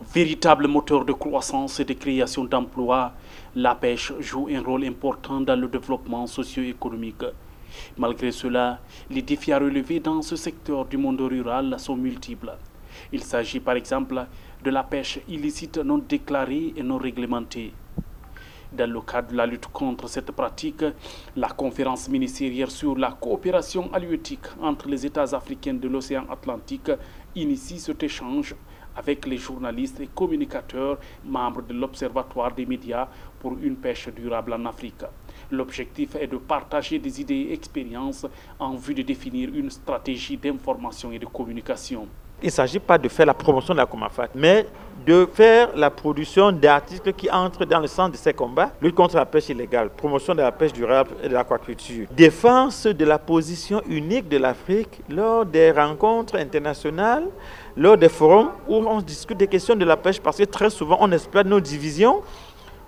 Véritable moteur de croissance et de création d'emplois, la pêche joue un rôle important dans le développement socio-économique. Malgré cela, les défis à relever dans ce secteur du monde rural sont multiples. Il s'agit par exemple de la pêche illicite non déclarée et non réglementée. Dans le cadre de la lutte contre cette pratique, la conférence ministérielle sur la coopération halieutique entre les États africains de l'océan Atlantique initie cet échange avec les journalistes et communicateurs membres de l'Observatoire des médias pour une pêche durable en Afrique. L'objectif est de partager des idées et expériences en vue de définir une stratégie d'information et de communication. Il ne s'agit pas de faire la promotion de la COMAFAT, mais de faire la production d'articles qui entrent dans le sens de ces combats. Lutte contre la pêche illégale, promotion de la pêche durable et de l'aquaculture. Défense de la position unique de l'Afrique lors des rencontres internationales, lors des forums où on discute des questions de la pêche, parce que très souvent on exploite nos divisions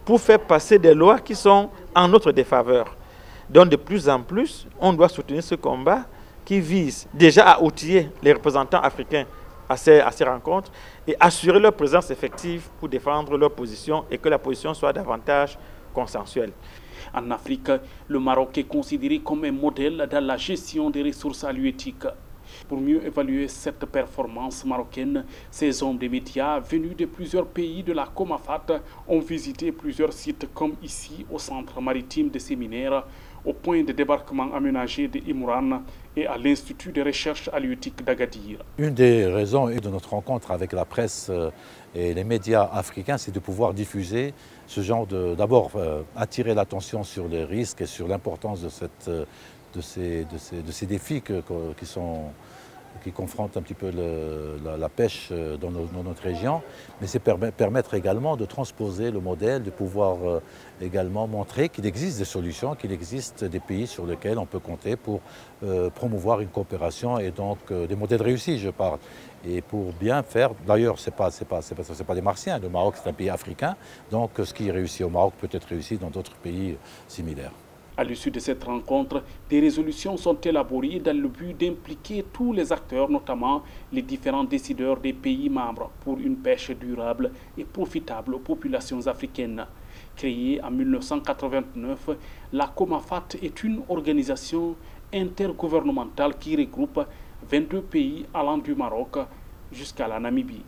pour faire passer des lois qui sont en notre défaveur. Donc de plus en plus, on doit soutenir ce combat qui vise déjà à outiller les représentants africains à ces rencontres et assurer leur présence effective pour défendre leur position et que la position soit davantage consensuelle. En Afrique, le Maroc est considéré comme un modèle dans la gestion des ressources halieutiques. Pour mieux évaluer cette performance marocaine, ces hommes des médias venus de plusieurs pays de la COMAFAT ont visité plusieurs sites comme ici au centre maritime de séminaire, au point de débarquement aménagé de Imouran et à l'Institut de recherche halieutique d'Agadir. Une des raisons de notre rencontre avec la presse et les médias africains, c'est de pouvoir diffuser ce genre de... D'abord, attirer l'attention sur les risques et sur l'importance de ces défis qui confrontent un petit peu la pêche dans notre région, mais c'est permettre également de transposer le modèle, de pouvoir également montrer qu'il existe des solutions, qu'il existe des pays sur lesquels on peut compter pour promouvoir une coopération et donc des modèles réussis, je parle. Et pour bien faire, d'ailleurs, c'est pas des Martiens, le Maroc c'est un pays africain, donc ce qui est réussi au Maroc peut être réussi dans d'autres pays similaires. À l'issue de cette rencontre, des résolutions sont élaborées dans le but d'impliquer tous les acteurs, notamment les différents décideurs des pays membres, pour une pêche durable et profitable aux populations africaines. Créée en 1989, la COMAFAT est une organisation intergouvernementale qui regroupe 22 pays allant du Maroc jusqu'à la Namibie.